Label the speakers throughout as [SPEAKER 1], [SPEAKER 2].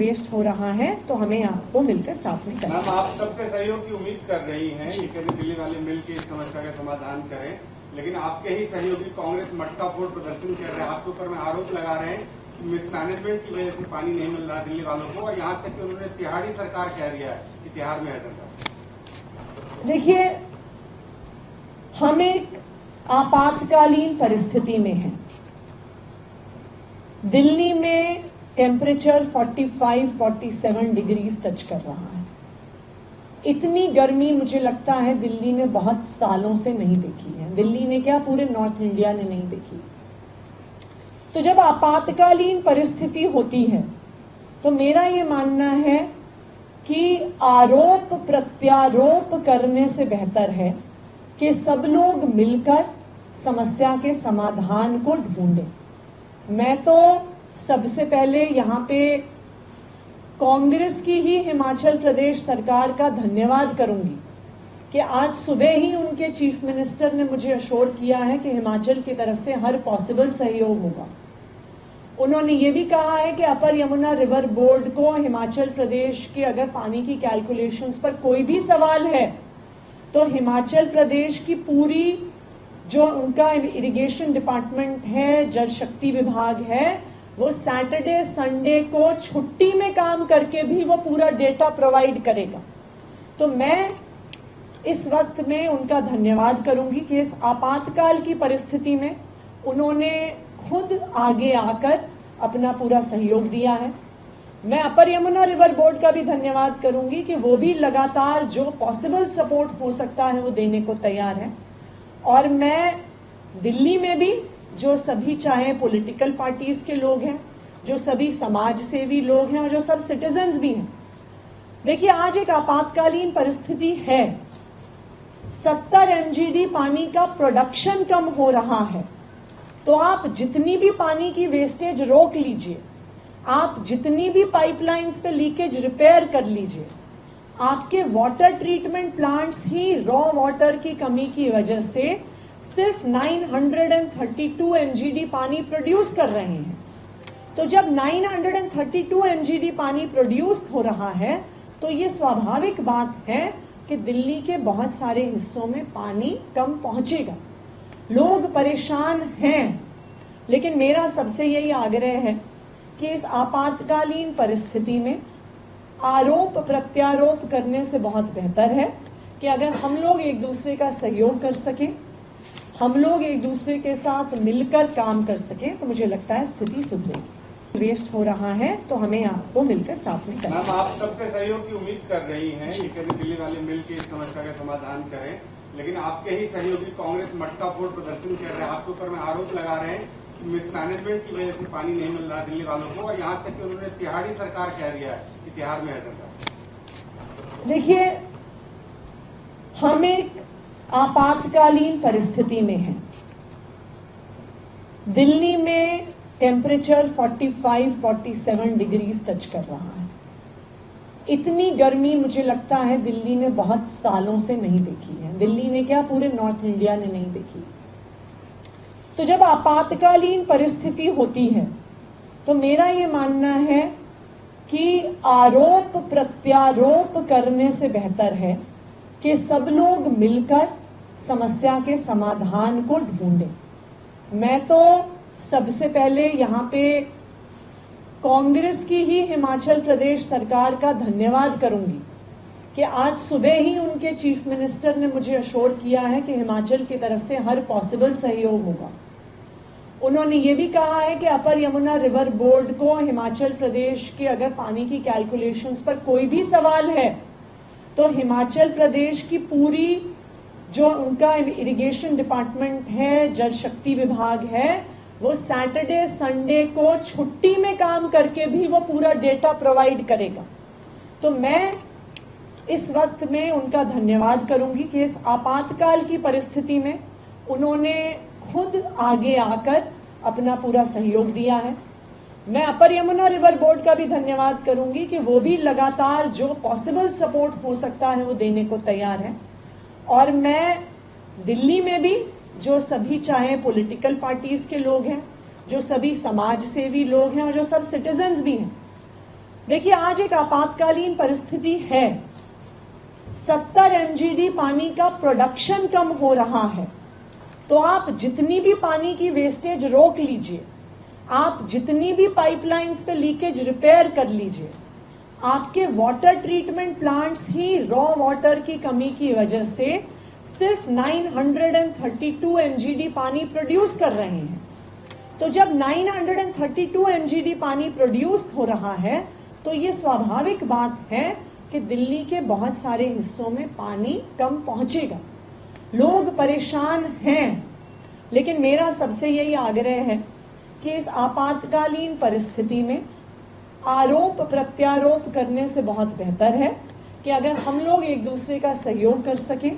[SPEAKER 1] Waste हो रहा है तो हमें आपको मिलकर साथ में करना।
[SPEAKER 2] मैम, आप सबसे सहयोग की उम्मीद कर रही हैं कि दिल्ली वाले मिलकर इस समस्या का समाधान करें, लेकिन आपके ही सहयोगी कांग्रेस मटका फोड़ प्रदर्शन कर रहे हैं, आपके ऊपर में आरोप लगा रहे हैं कि मिसमैनेजमेंट की वजह से पानी नहीं मिल रहा दिल्ली वालों को, और यहाँ तक कि उन्होंने तिहाड़ी सरकार कह दिया है कि तिहाड़ में है सरकार।
[SPEAKER 1] देखिए, हम एक आपातकालीन परिस्थिति में हैं। दिल्ली में टेम्परेचर 45-47 डिग्रीज टच कर रहा है। इतनी गर्मी मुझे लगता है दिल्ली ने बहुत सालों से नहीं देखी है। दिल्ली ने क्या, पूरे नॉर्थ इंडिया ने नहीं देखी। तो जब आपातकालीन परिस्थिति होती है तो मेरा ये मानना है कि आरोप प्रत्यारोप करने से बेहतर है कि सब लोग मिलकर समस्या के समाधान को ढूंढें। मैं तो सबसे पहले यहाँ पे कांग्रेस की ही हिमाचल प्रदेश सरकार का धन्यवाद करूंगी कि आज सुबह ही उनके चीफ मिनिस्टर ने मुझे अश्योर किया है कि हिमाचल की तरफ से हर पॉसिबल सहयोग होगा। उन्होंने ये भी कहा है कि अपर यमुना रिवर बोर्ड को हिमाचल प्रदेश के अगर पानी की कैलकुलेशंस पर कोई भी सवाल है तो हिमाचल प्रदेश की पूरी जो उनका इरिगेशन डिपार्टमेंट है, जल शक्ति विभाग है, वो सैटरडे संडे को छुट्टी में काम करके भी वो पूरा डेटा प्रोवाइड करेगा। तो मैं इस वक्त में उनका धन्यवाद करूंगी कि इस आपातकाल की परिस्थिति में उन्होंने खुद आगे आकर अपना पूरा सहयोग दिया है। मैं अपर यमुना रिवर बोर्ड का भी धन्यवाद करूंगी कि वो भी लगातार जो पॉसिबल सपोर्ट हो सकता है वो देने को तैयार है। और मैं दिल्ली में भी जो सभी चाहे पॉलिटिकल पार्टीज के लोग हैं, जो सभी समाज सेवी लोग हैं और जो सब सिटीजन्स भी हैं, देखिए आज एक आपातकालीन परिस्थिति है। 70 MGD पानी का प्रोडक्शन कम हो रहा है, तो आप जितनी भी पानी की वेस्टेज रोक लीजिए, आप जितनी भी पाइपलाइंस पे लीकेज रिपेयर कर लीजिए। आपके वाटर ट्रीटमेंट प्लांट्स ही रॉ वाटर की कमी की वजह से सिर्फ 932 MGD पानी प्रोड्यूस कर रहे हैं। तो जब 932 MGD पानी प्रोड्यूस हो रहा है तो ये स्वाभाविक बात है कि दिल्ली के बहुत सारे हिस्सों में पानी कम पहुंचेगा। लोग परेशान हैं, लेकिन मेरा सबसे यही आग्रह है कि इस आपातकालीन परिस्थिति में आरोप प्रत्यारोप करने से बहुत बेहतर है कि अगर हम लोग एक दूसरे का सहयोग कर सकें, हम लोग एक दूसरे के साथ मिलकर काम कर सकें, तो मुझे लगता है स्थिति सुधरेगी। वेस्ट हो रहा है तो हमें आपको मिलकर साथ में करना।
[SPEAKER 2] मैम, आप सबसे सहयोग की उम्मीद कर रही हैं कि दिल्ली वाले मिलकर इस समस्या का समाधान करें, लेकिन आपके ही सहयोगी कांग्रेस मटका फोड़ प्रदर्शन कर रहे हैं, आपके ऊपर में आरोप लगा रहे हैं कि मिसमैनेजमेंट की वजह से पानी नहीं मिल रहा दिल्ली वालों को, और यहाँ तक कि उन्होंने तिहाड़ी सरकार कह दिया है कि तिहाड़ में है सरकार।
[SPEAKER 1] देखिए, हम एक आपातकालीन परिस्थिति में हैं। दिल्ली में टेम्परेचर 45-47 डिग्रीज टच कर रहा है। इतनी गर्मी मुझे लगता है दिल्ली ने बहुत सालों से नहीं देखी है। दिल्ली ने क्या, पूरे नॉर्थ इंडिया ने नहीं देखी। तो जब आपातकालीन परिस्थिति होती है तो मेरा ये मानना है कि आरोप प्रत्यारोप करने से बेहतर है कि सब लोग मिलकर समस्या के समाधान को ढूंढें। मैं तो सबसे पहले यहाँ पे कांग्रेस की ही हिमाचल प्रदेश सरकार का धन्यवाद करूंगी कि आज सुबह ही उनके चीफ मिनिस्टर ने मुझे अश्योर किया है कि हिमाचल की तरफ से हर पॉसिबल सहयोग होगा। उन्होंने ये भी कहा है कि अपर यमुना रिवर बोर्ड को हिमाचल प्रदेश के अगर पानी की कैलकुलेशंस पर कोई भी सवाल है तो हिमाचल प्रदेश की पूरी जो उनका इरिगेशन डिपार्टमेंट है, जल शक्ति विभाग है, वो सैटरडे संडे को छुट्टी में काम करके भी वो पूरा डेटा प्रोवाइड करेगा। तो मैं इस वक्त में उनका धन्यवाद करूंगी कि इस आपातकाल की परिस्थिति में उन्होंने खुद आगे आकर अपना पूरा सहयोग दिया है। मैं अपर यमुना रिवर बोर्ड का भी धन्यवाद करूंगी कि वो भी लगातार जो पॉसिबल सपोर्ट हो सकता है वो देने को तैयार है। और मैं दिल्ली में भी जो सभी चाहे पॉलिटिकल पार्टीज के लोग हैं, जो सभी समाज सेवी लोग हैं और जो सब सिटीजन्स भी हैं, देखिए, आज एक आपातकालीन परिस्थिति है। 70 MGD पानी का प्रोडक्शन कम हो रहा है, तो आप जितनी भी पानी की वेस्टेज रोक लीजिए, आप जितनी भी पाइपलाइंस पे लीकेज रिपेयर कर लीजिए। आपके वाटर ट्रीटमेंट प्लांट्स ही रॉ वाटर की कमी की वजह से सिर्फ 932 MGD पानी प्रोड्यूस कर रहे हैं। तो जब 932 MGD पानी प्रोड्यूस हो रहा है, तो ये स्वाभाविक बात है कि दिल्ली के बहुत सारे हिस्सों में पानी कम पहुंचेगा। लोग परेशान हैं, लेकिन मेरा सबसे यही आग्रह है कि इस आपातकालीन परिस्थिति में आरोप प्रत्यारोप करने से बहुत बेहतर है कि अगर हम लोग एक दूसरे का सहयोग कर सकें,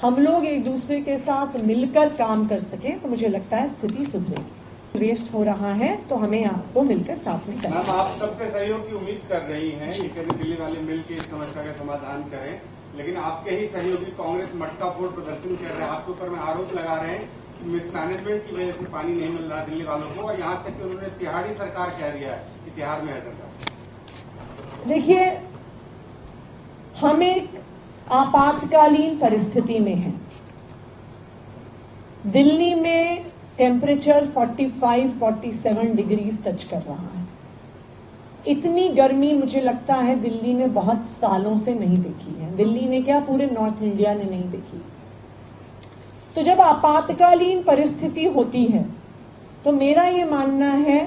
[SPEAKER 1] हम लोग एक दूसरे के साथ मिलकर काम कर सकें, तो मुझे लगता है स्थिति सुधरेगी। वेस्ट हो रहा है तो हमें आपको मिलकर साथ में करना।
[SPEAKER 2] मैम, आप सबसे सहयोग की उम्मीद कर रही हैं कि कभी दिल्ली वाले मिलकर इस समस्या का समाधान करें, लेकिन आपके ही सहयोगी कांग्रेस मटका फोड़ प्रदर्शन कर रहे हैं, आपके ऊपर में आरोप लगा रहे हैं कि मिसमैनेजमेंट की वजह से पानी नहीं मिल रहा दिल्ली वालों को, और यहाँ तक कि उन्होंने तिहाड़ी सरकार कह दिया है कि तिहाड़ में है सरकार।
[SPEAKER 1] देखिए, हम एक आपातकालीन परिस्थिति में हैं। दिल्ली में टेम्परेचर 45-47 डिग्रीज टच कर रहा है। इतनी गर्मी मुझे लगता है दिल्ली ने बहुत सालों से नहीं देखी है। दिल्ली ने क्या, पूरे नॉर्थ इंडिया ने नहीं देखी। तो जब आपातकालीन परिस्थिति होती है तो मेरा ये मानना है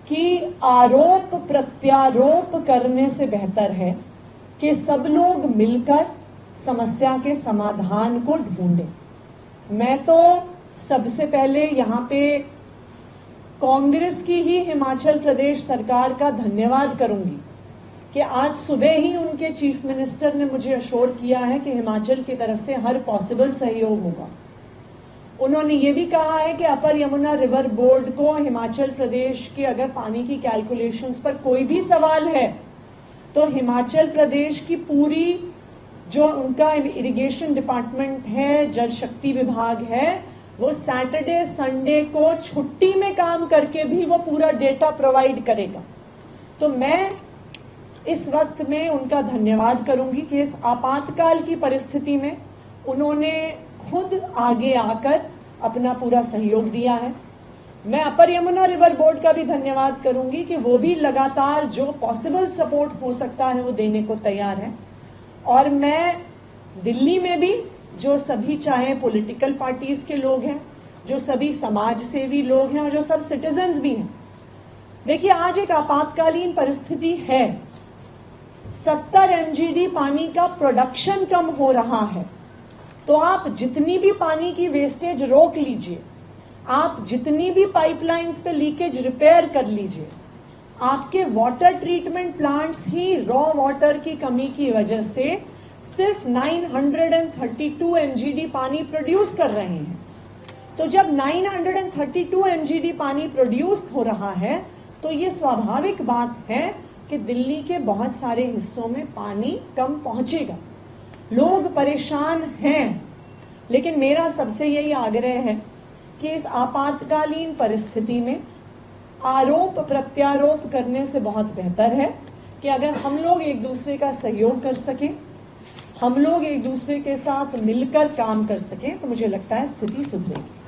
[SPEAKER 1] कि आरोप प्रत्यारोप करने से बेहतर है कि सब लोग मिलकर समस्या के समाधान को ढूंढें। मैं तो सबसे पहले यहाँ पे कांग्रेस की ही हिमाचल प्रदेश सरकार का धन्यवाद करूंगी कि आज सुबह ही उनके चीफ मिनिस्टर ने मुझे अश्योर किया है कि हिमाचल की तरफ से हर पॉसिबल सहयोग होगा। उन्होंने ये भी कहा है कि अपर यमुना रिवर बोर्ड को हिमाचल प्रदेश के अगर पानी की कैलकुलेशंस पर कोई भी सवाल है तो हिमाचल प्रदेश की पूरी जो उनका इरिगेशन डिपार्टमेंट है, जल शक्ति विभाग है, वो सैटरडे संडे को छुट्टी में काम करके भी वो पूरा डेटा प्रोवाइड करेगा। तो मैं इस वक्त में उनका धन्यवाद करूंगी कि इस आपातकाल की परिस्थिति में उन्होंने खुद आगे आकर अपना पूरा सहयोग दिया है। मैं अपर यमुना रिवर बोर्ड का भी धन्यवाद करूंगी कि वो भी लगातार जो पॉसिबल सपोर्ट हो सकता है वो देने को तैयार है। और मैं दिल्ली में भी जो सभी, चाहे पॉलिटिकल पार्टीज के लोग हैं, जो सभी समाज सेवी लोग हैं और जो सब सिटीजन्स भी हैं, देखिए, आज एक आपातकालीन परिस्थिति है। 70 MGD पानी का प्रोडक्शन कम हो रहा है, तो आप जितनी भी पानी की वेस्टेज रोक लीजिए, आप जितनी भी पाइपलाइंस पे लीकेज रिपेयर कर लीजिए। आपके वाटर ट्रीटमेंट प्लांट्स ही रॉ वाटर की कमी की वजह से सिर्फ 932 MGD पानी प्रोड्यूस कर रहे हैं। तो जब 932 MGD पानी प्रोड्यूस हो रहा है, तो ये स्वाभाविक बात है कि दिल्ली के बहुत सारे हिस्सों में पानी कम पहुंचेगा। लोग परेशान हैं, लेकिन मेरा सबसे यही आग्रह है कि इस आपातकालीन परिस्थिति में आरोप प्रत्यारोप करने से बहुत बेहतर है कि अगर हम लोग एक दूसरे का सहयोग कर सकें, हम लोग एक दूसरे के साथ मिलकर काम कर सकें, तो मुझे लगता है स्थिति सुधरेगी।